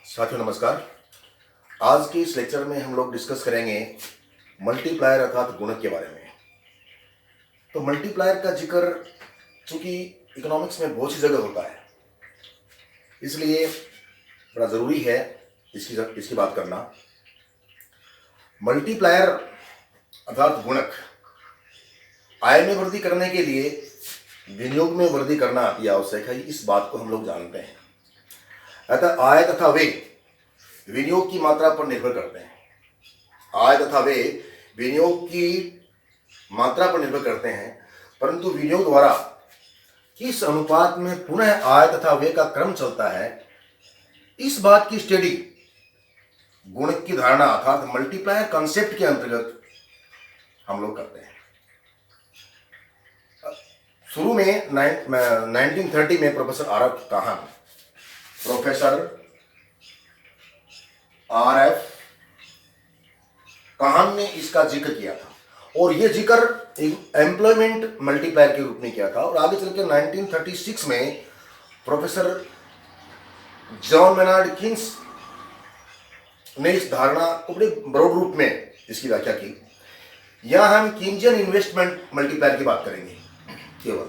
साथियों नमस्कार। आज के इस लेक्चर में हम लोग डिस्कस करेंगे मल्टीप्लायर अर्थात गुणक के बारे में। तो मल्टीप्लायर का जिक्र चूंकि इकोनॉमिक्स में बहुत सी जगह होता है, इसलिए बड़ा ज़रूरी है इसकी बात करना। मल्टीप्लायर अर्थात गुणक आय में वृद्धि करने के लिए विनियोग में वृद्धि करना अति आवश्यक है, इस बात को हम लोग जानते हैं। अतः आय तथा व्यय विनियोग की मात्रा पर निर्भर करते हैं। आय तथा व्यय विनियोग की मात्रा पर निर्भर करते हैं, परंतु विनियोग द्वारा किस अनुपात में पुनः आय तथा व्यय का क्रम चलता है, इस बात की स्टडी गुणक की धारणा अर्थात मल्टीप्लायर कॉन्सेप्ट के अंतर्गत हम लोग करते हैं। शुरू में 1930 में प्रोफेसर आर एफ काहन ने इसका जिक्र किया था, और यह जिक्र एम्प्लॉयमेंट मल्टीप्लायर के रूप में किया था। और आगे चलकर 1936 में प्रोफेसर जॉन मेनार्ड किन्स ने इस धारणा को बड़े ब्रॉड रूप में इसकी व्याख्या की। यहां हम कीन्जियन इन्वेस्टमेंट मल्टीप्लायर की बात करेंगे। केवल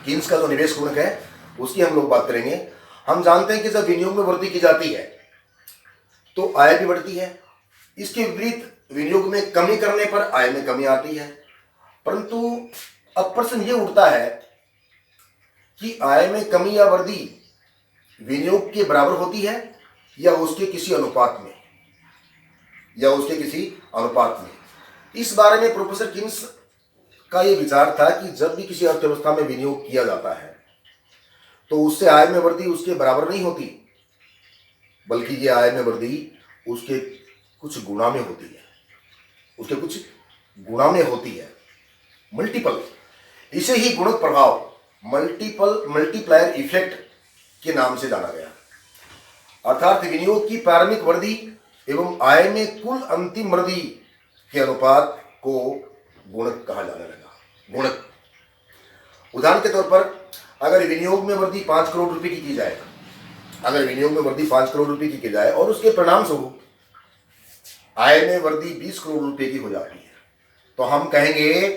किन्स का जो निवेश गुणक है उसकी हम लोग बात करेंगे। हम जानते हैं कि जब विनियोग में वृद्धि की जाती है तो आय भी बढ़ती है। इसके विपरीत विनियोग में कमी करने पर आय में कमी आती है। परंतु अब प्रश्न ये उठता है कि आय में कमी या वृद्धि विनियोग के बराबर होती है या उसके किसी अनुपात में। इस बारे में प्रोफेसर किन्स का यह विचार था कि जब भी किसी अर्थव्यवस्था में विनियोग किया जाता है तो उससे आय में वृद्धि उसके बराबर नहीं होती, बल्कि ये आय में वृद्धि उसके कुछ गुणा में होती है, मल्टीपल। इसे ही गुणक प्रभाव मल्टीप्लायर इफेक्ट के नाम से जाना गया। अर्थात विनियोग की प्रारंभिक वृद्धि एवं आय में कुल अंतिम वृद्धि के अनुपात को गुणक कहा जाने लगा। गुणक उदाहरण के तौर पर अगर विनियोग में वृद्धि 5 करोड़ रुपए की जाए, और उसके परिणाम स्वरूप आय में वृद्धि 20 करोड़ रुपए की हो जाती है, तो हम कहेंगे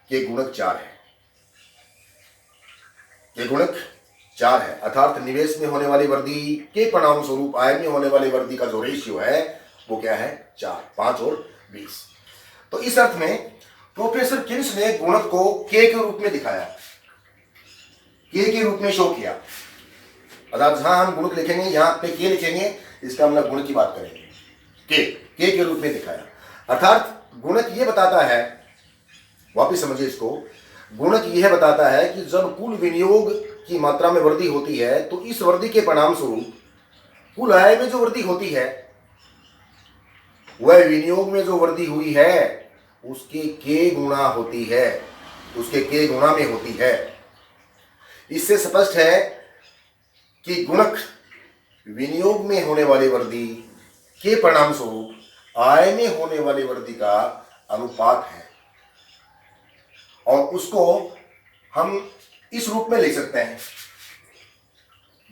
कि गुणक 4 है। अर्थात निवेश में होने वाली वृद्धि के परिणाम स्वरूप आय में होने वाली वृद्धि का जो रेशियो है वो क्या है? 4, 5 और 20। तो इस अर्थ में प्रोफेसर किन्स ने गुणक को के रूप में दिखाया, के रूप में शो किया। अर्थात जहां हम गुणक लिखेंगे यहां पे के लिखेंगे, इसका मतलब गुणक की बात करेंगे। के रूप में दिखाया। अर्थात गुणक यह बताता है, वापिस समझिए इसको, गुणक यह बताता है कि जब कुल विनियोग की मात्रा में वृद्धि होती है तो इस वृद्धि के परिणाम स्वरूप कुल आय में जो वृद्धि होती है वह विनियोग में जो वृद्धि हुई है उसके के गुणा में होती है। इससे स्पष्ट है कि गुणक विनियोग में होने वाली वृद्धि के परिणाम स्वरूप आय में होने वाली वृद्धि का अनुपात है, और उसको हम इस रूप में लिख सकते हैं,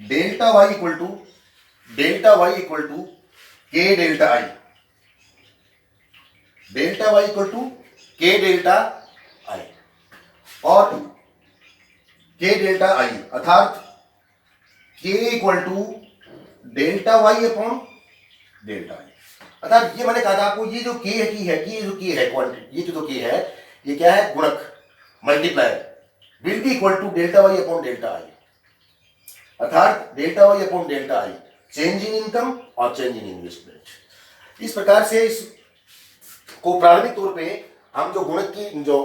delta Y equal to K delta I. Delta Y equal to K delta I, और के डेल्टा आई अर्थात K equal to delta Y upon delta I. अर्थात ये मैंने कहा था आपको, ये जो के है क्वांटिटी, ये जो के है ये क्या है? गुणक, multiplier will be equal to delta Y upon delta I. अर्थात delta Y upon delta I change in income और चेंज इन इन्वेस्टमेंट। इस प्रकार से इसको प्रारंभिक तौर पे हम जो गुणक की जो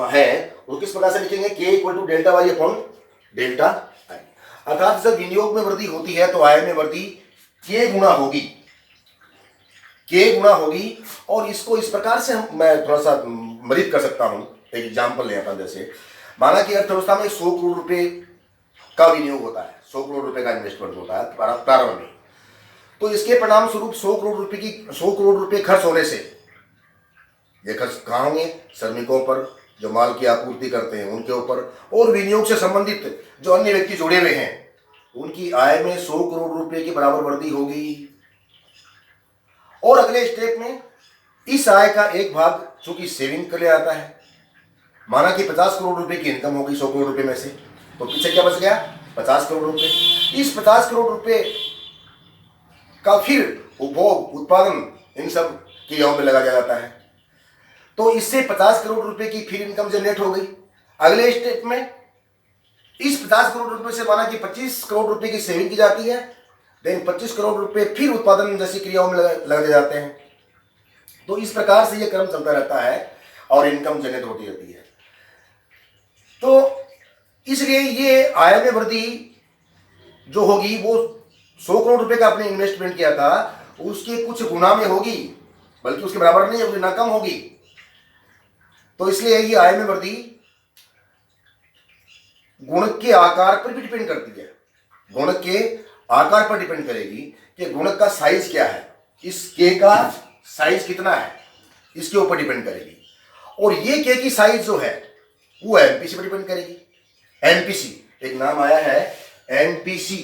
है वो किस प्रकार से लिखेंगे? K equal to delta Y upon delta I. अर्थात जब विनियोग में वृद्धि होती है तो आय में वृद्धि के गुणा होगी। और इसको इस प्रकार से मैं थोड़ा सा मदद कर सकता हूं। एक एग्जांपल लें अपन, जैसे माना कि अर्थव्यवस्था में 100 करोड़ रुपए का विनियोग होता है, 100 करोड़ रुपए का इन्वेस्टमेंट होता है प्रारंभ में। तो इसके परिणाम स्वरूप 100 करोड़ रुपए खर्च होने से, ये खर्च कहाँ होंगे? श्रमिकों पर, जो माल की आपूर्ति करते हैं उनके ऊपर, और विनियोग से संबंधित जो अन्य व्यक्ति जुड़े हुए हैं उनकी आय में 100 करोड़ रुपए के बराबर वृद्धि होगी। और अगले स्टेप में इस आय का एक भाग चूंकि सेविंग के लिए आता है, माना कि 50 करोड़ रुपए की इनकम होगी 100 करोड़ रुपए में से, तो पीछे क्या बच गया? 50 करोड़ रुपए। इस 50 करोड़ रुपए का फिर उपभोग, उत्पादन इन सब क्रियाओं में लगा जाता है। तो इससे 50 करोड़ रुपए की फिर इनकम जनरेट हो गई। अगले स्टेप में इस 50 करोड़ रुपए से माना कि 25 करोड़ रुपए की सेविंग की जाती है, देन 25 करोड़ रुपए फिर उत्पादन जैसी क्रियाओं में लगे जाते हैं। तो इस प्रकार से यह क्रम चलता रहता है और इनकम जनरेट होती रहती है। तो इसलिए ये आय में वृद्धि जो होगी वो 100 करोड़ रुपए का आपने इन्वेस्टमेंट किया था उसके कुछ गुना में होगी, बल्कि उसके बराबर नहीं होगी, ना कम होगी। तो इसलिए ये आय में वृद्धि गुणक के आकार पर भी डिपेंड करती है। गुणक के आकार पर डिपेंड करेगी कि गुणक का साइज क्या है, इस के का साइज कितना है, इसके ऊपर डिपेंड करेगी। और ये के की साइज जो है वो एमपीसी पर डिपेंड करेगी। एमपीसी एक नाम आया है, एमपीसी।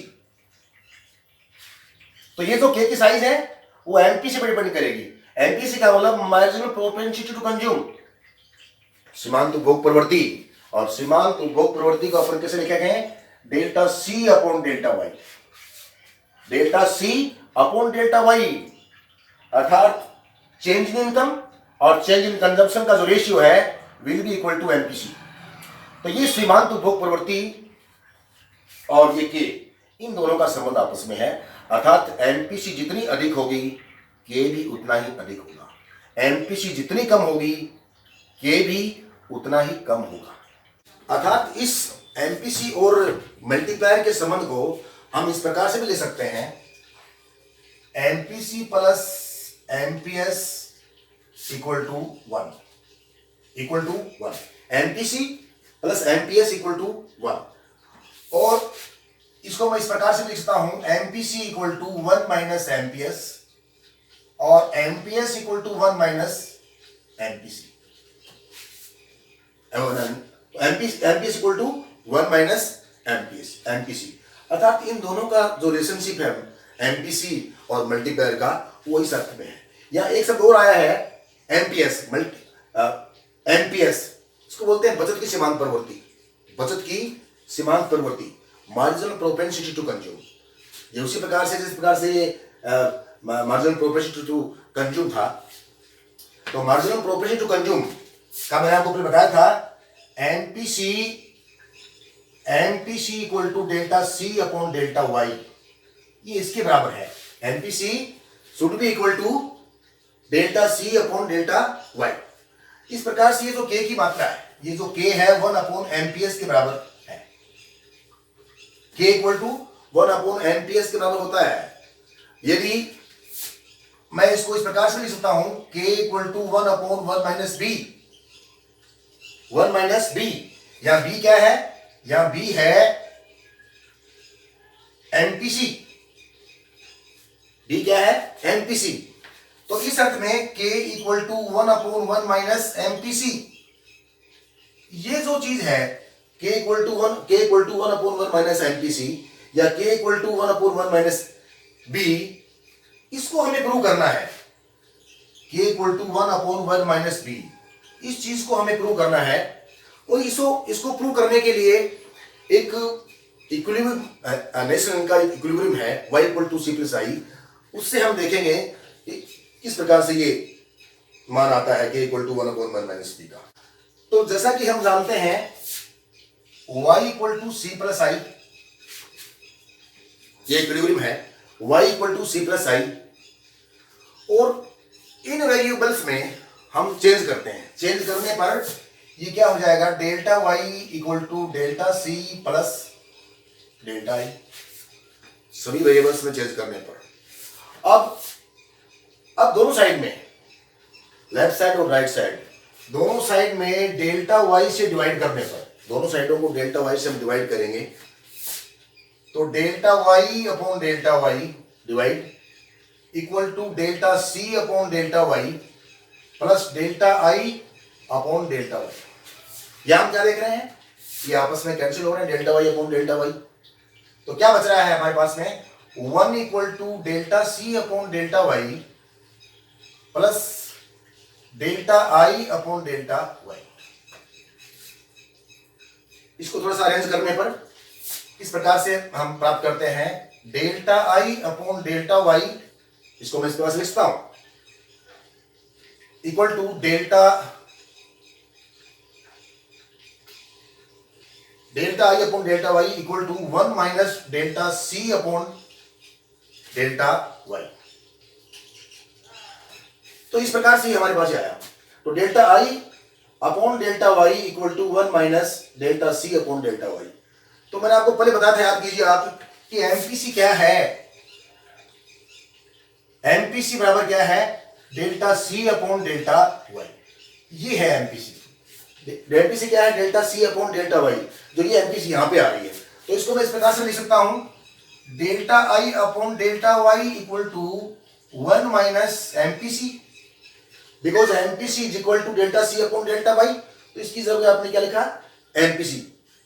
तो ये जो के की साइज है वो एमपीसी पर डिपेंड करेगी। एमपीसी का मतलब मार्जिनल प्रोपेंसिटी टू कंज्यूम, सीमांत उपभोग प्रवृत्ति। और सीमांत उपभोग प्रवृत्ति को अपन कैसे लिखे गए? Delta C upon delta Y. Delta C upon delta Y अर्थात चेंज इन इनकम और चेंज इन कंजम्पशन का जो रेशियो है will be equal to MPC. तो ये सीमांत उपभोग प्रवृत्ति और ये के, इन दोनों का संबंध आपस में है। अर्थात एमपीसी जितनी अधिक होगी के भी उतना ही अधिक होगा, एमपीसी जितनी कम होगी के भी उतना ही कम होगा। अर्थात इस एमपीसी और मल्टीप्लायर के संबंध को हम इस प्रकार से भी ले सकते हैं, MPC plus MPS equal to 1, equal to 1, MPC plus MPS equal to 1। और इसको मैं इस प्रकार से लिख सकता हूं, MPC equal to 1 minus MPS और MPS equal to 1 minus MPC. MPS equal to 1 minus MPC. अर्थात इन दोनों का जो रिलेशनशिप है एमपीसी और मल्टीप्लायर का वो इस अर्थ में है। यहाँ एक शब्द और आया है एमपीएस, एमपीएस इसको बोलते हैं बचत की सीमांत प्रवृत्ति। बचत की सीमांत प्रवृत्ति, मार्जिनल प्रोपेंसिटी टू कंज्यूम। ये उसी प्रकार से जिस प्रकार से ये मार्जिनल प्रोपेंसिटी टू कंज्यूम था, तो मार्जिनल प्रोपेंसिटी टू कंज्यूम का मैंने आपको बताया था MPC equal to delta C upon delta Y, ये इसके बराबर है। MPC should be equal to delta C upon delta Y. इस प्रकार से ये जो के की मात्रा है, ये जो के है 1 अपॉन एमपीएस के बराबर है। के इक्वल टू 1 अपॉन एमपीएस के बराबर होता है। यदि मैं इसको इस प्रकार से लिख सकता हूं, K equal to 1 upon 1 minus B, 1 minus B. यहां बी क्या है? यहां बी है एमपीसी। बी क्या है? एमपीसी। तो इस अर्थ में k equal to 1 upon 1 minus MPC, ये जो चीज है k equal to 1 upon 1 minus MPC या k equal to 1 upon 1 minus B, इसको हमें प्रूव करना है। k equal to 1 upon 1 minus B, इस चीज को हमें प्रूव करना है। और इसको प्रूव करने के लिए एक इक्विलिब्रियम नेशन का इक्विलिब्रियम है y equal to C plus I, उससे हम देखेंगे इस प्रकार से ये मान आता है k equal to 1 upon 1 minus B का। तो जैसा कि हम जानते हैं y equal to C plus I, ये इक्विलिब्रियम है y equal to C plus I. और इन वेरिएबल्स में हम चेंज करते हैं, चेंज करने पर ये क्या हो जाएगा? Delta y equal to delta c plus delta I, सभी वेरिएबल्स में चेंज करने पर। अब दोनों साइड में, लेफ्ट साइड और राइट साइड, दोनों साइड में डेल्टा y से डिवाइड करने पर, दोनों साइडों को डेल्टा y से हम डिवाइड करेंगे, तो delta y upon delta y divide equal to delta c upon delta y plus delta i upon delta y। यहां हम क्या देख रहे हैं? ये आपस में कैंसिल हो रहे हैं, delta y upon delta y। तो क्या बच रहा है हमारे पास में, 1 equal to delta C upon delta Y plus delta I upon delta Y. इसको थोड़ा सा अरेंज करने पर इस प्रकार से हम प्राप्त करते हैं delta I upon delta Y, इसको मैं इस प्रकार से लिखता हूं, equal to delta I upon delta Y equal to 1 minus delta C upon delta Y. तो इस प्रकार से हमारे पास आया, तो delta I upon delta Y equal to 1 minus delta C upon delta Y. तो मैंने आपको पहले बताया था, याद कीजिए आप, कि एमपीसी क्या है। एमपीसी बराबर क्या है, delta C upon delta Y, ये है एमपीसी। एमपीसी क्या है, delta C upon delta Y, जो ये एमपीसी यहां पे आ रही है। तो इसको मैं इस प्रकार से लिख सकता हूं, delta I upon delta Y equal to 1 minus MPC, because MPC is equal to delta C upon delta Y. तो इसकी जगह आपने क्या लिखा, एमपीसी।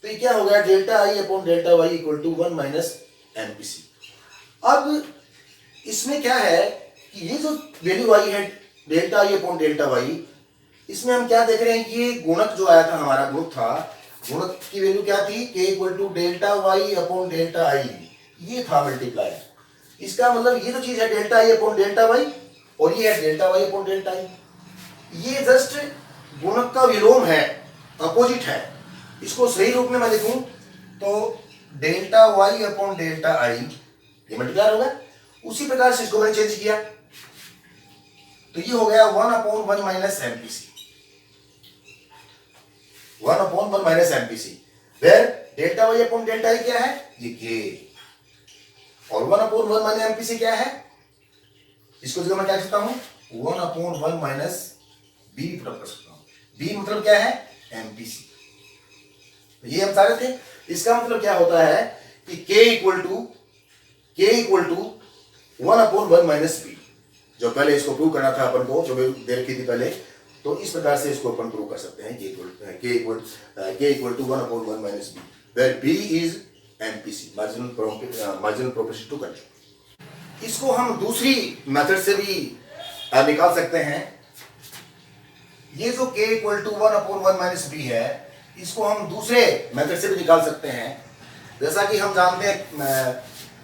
तो ये क्या हो गया, delta I upon delta Y equal to 1 minus MPC. अब इसमें क्या है कि ये जो वैल्यू आई है delta I upon delta Y, इसमें हम क्या देख रहे हैं कि ये गुणक जो आया था हमारा, गुणक था, गुणक की वैल्यू क्या थी, k equal to delta Y upon delta I, ये था मल्टीप्लाई। इसका मतलब ये जो चीज है delta I upon delta Y, और ये है delta Y upon delta I, ये जस्ट गुणक का विलोम है, अपोजिट है। इसको सही रूप में मैं लिखूं तो delta Y upon delta I, ये मल्टीप्लाई होगा। उसी प्रकार से इसको मैंने चेंज किया, तो ये हो गया 1 upon 1 minus MPC, 1 upon 1 minus MPC, where delta Y upon delta I क्या है, ये के, और 1 अपॉन 1 माइनस एमपीसी क्या है, इसको जगह मैं क्या लिख सकता हूं, 1 अपॉन 1 माइनस बी पुट कर सकता हूं। बी मतलब क्या है, एमपीसी। तो ये हम सारे थे। इसका मतलब क्या होता है कि k equal to 1 upon 1 minus B, जो पहले इसको प्रूव करना था अपन को, जो दे रखी थी पहले, तो इस प्रकार से इसको अपन प्रूव कर सकते हैं, k equal to 1 upon 1 minus B, where b is MPC, marginal proportion to control. इसको हम दूसरी मेथड से भी निकाल सकते हैं। ये जो k equal to 1 upon 1 minus B है, इसको हम दूसरे मेथड से भी निकाल सकते हैं। जैसा कि हम जानते हैं,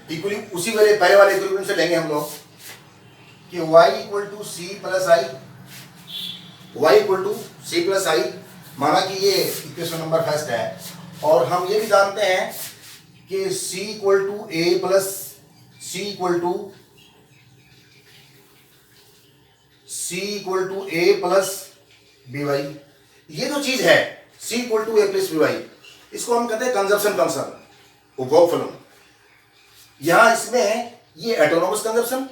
इक्वली उसी वाले पहले वाले इक्विलिब्रियम से लेंगे हम लोग कि y equal to C plus I, y equal to C plus I, माना कि ये इक्वेशन नंबर फर्स्ट है, और हम ये भी जानते हैं कि c equal to A plus C equal to A plus B Y. ये जो चीज है c equal to A plus B Y, इसको हम कहते हैं कंजप्शन फंक्शन, उपभोग फलन। यहां इसमें ये ऑटोनोमस कंजप्शन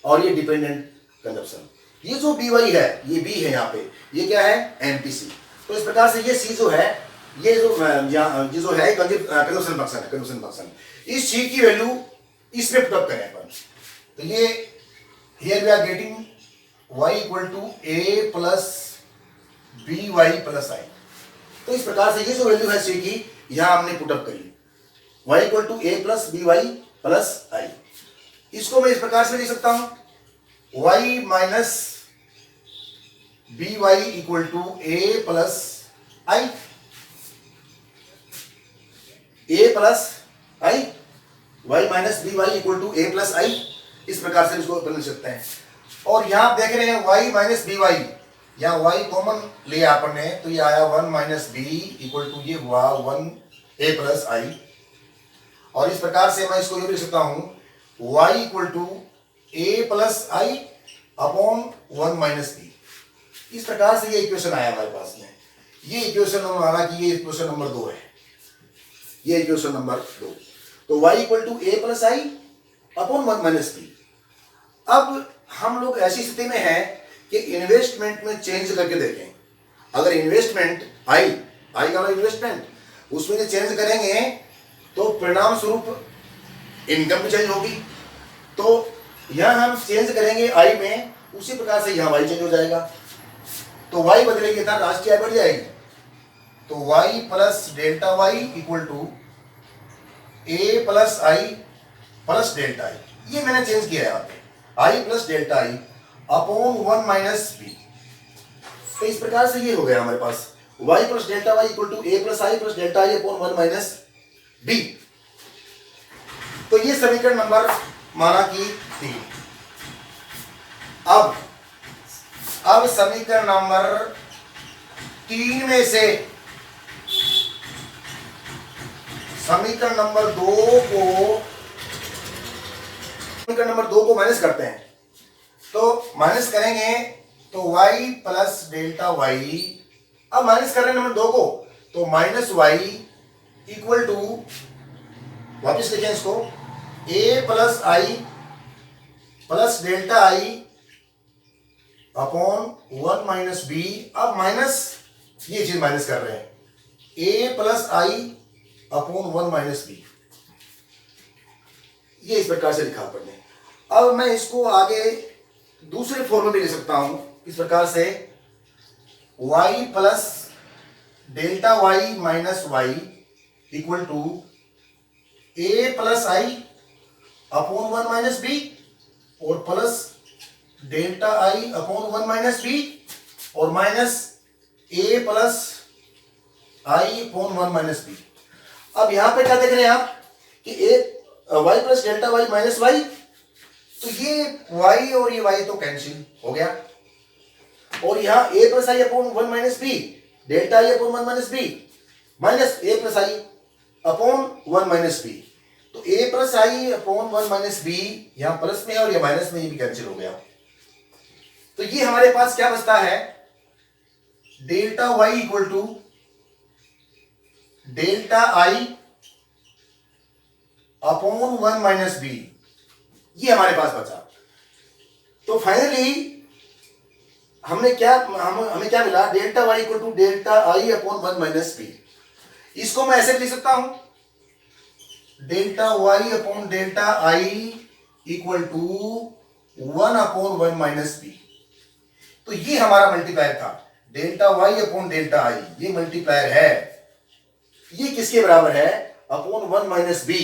और ये डिपेंडेंट कंजप्शन। ये जो बी वाई है, ये बी है यहाँ पे, ये क्या है, एमपीसी। तो इस प्रकार से ये सी जो है, ये जो है कंजप्शन फंक्शन। इस सी की वैल्यू इसमें पुट अप करें अपन, तो ये here we are getting y equal to A plus B Y plus I. तो इस प्रकार से ये जो वैल्यू है सी की, यहां हमने पुट अप करी, y equal to A plus B Y plus I. इसको मैं इस प्रकार से लिख सकता हूं, y minus B Y equal to A plus I, A plus I, y minus B Y equal to A plus I. इस प्रकार से इसको लिख सकते हैं। और यहां आप देख रहे हैं y माइनस बी वाई, यहाँ y कॉमन लिया अपन ने, तो ये आया 1 माइनस बी इक्वल टू ये हुआ 1 ए प्लस आई। और इस प्रकार से मैं इसको ये लिख सकता हूं, y equal to A plus I upon 1 minus B. इस प्रकार से ये इक्वेशन आया हमारे पास में। ये इक्वेशन नंबर, हालांकि ये इक्वेशन नंबर 2 है, ये इक्वेशन नंबर 2। तो y equal to A plus I upon 1 minus B. अब हम लोग ऐसी स्थिति में हैं कि इन्वेस्टमेंट में चेंज करके देखें। अगर इन्वेस्टमेंट आई का इन्वेस्टमेंट, उसमें से चेंज करेंगे तो परिणाम स्वरूप इनकम भी चेंज होगी। तो यहां हम चेंज करेंगे आई में, उसी प्रकार से यहां वाई चेंज हो जाएगा। तो वाई बदलेगी था, राष्ट्रीय आय बढ़ जाएगी। तो Y plus delta Y equal to A plus I plus delta I, ये मैंने चेंज किया है यहाँ पे, I plus delta I upon 1 minus B. तो इस प्रकार से ये हो गया हमारे पास y plus delta Y equal to A plus I plus delta I upon 1 minus B. तो ये समीकरण नंबर माना कि 3। अब समीकरण नंबर 3 में से समीकरण नंबर 2 को माइनस करते हैं। तो माइनस करेंगे तो y प्लस डेल्टा वाई, अब माइनस कर रहे हैं नंबर 2 को, तो माइनस वाई इक्वल टू, वापिस लिखें इसको, a plus I plus delta I upon 1 minus B. अब माइनस, ये चीज माइनस कर रहे हैं, a plus I upon 1 minus B, ये इस प्रकार से लिखा पढ़ने। अब मैं इसको आगे दूसरे फॉर्म में भी ले सकता हूं इस प्रकार से, y plus delta Y minus Y equal to a plus I upon 1 minus B और plus delta I upon 1 minus B और minus a plus I upon 1 minus B. अब यहां पे क्या देख रहे हैं आप कि y plus delta Y minus Y, तो ये y और ये y तो कैंसिल हो गया, और यहां a plus I upon 1 minus B, delta I upon 1 minus B minus a plus I upon 1 minus B. तो a plus I upon 1 minus B यहां प्लस में है और ये माइनस में, ये भी कैंसिल हो गया। तो ये हमारे पास क्या बचता है, delta y equal to delta I upon 1 minus B, ये हमारे पास बचा। तो फाइनली हमें क्या मिला, delta y equal to delta I upon 1 minus B. इसको मैं ऐसे लिख सकता हूं, delta y upon delta I equal to 1 upon 1 minus B. तो ये हमारा मल्टीप्लायर था, delta y upon delta I, ये मल्टीप्लायर है, ये किसके बराबर है, अपॉन 1 माइनस बी।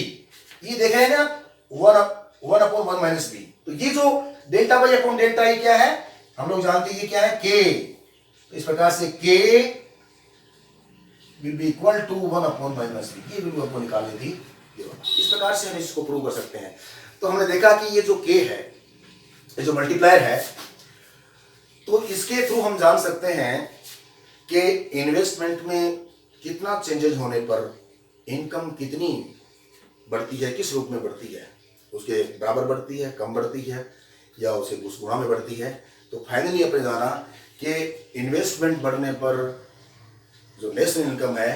ये देख रहे हैं ना, 1 अपॉन 1 माइनस बी। तो ये जो delta y upon delta I क्या है, हम लोग जानते हैं ये क्या है, k। तो इस प्रकार से k will be equal to 1 upon minus B, ये वैल्यू आपको निकालनी थी। इस प्रकार से हम इसको प्रूव कर सकते हैं। तो हमने देखा कि ये जो k है, ये जो मल्टीप्लायर है, तो इसके थ्रू हम जान सकते हैं कि इन्वेस्टमेंट में कितना चेंजेस होने पर इनकम कितनी बढ़ती है, किस रूप में बढ़ती है, उसके बराबर बढ़ती है, कम बढ़ती है, या उसे उस गुणा में बढ़ती है। तो फाइनली अपने जाना कि इन्वेस्टमेंट बढ़ने पर जो नेशनल इनकम है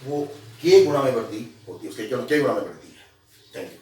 वो k गुणा में बढ़ती होती है, उसके k गुणा में बढ़ती है। Thank you.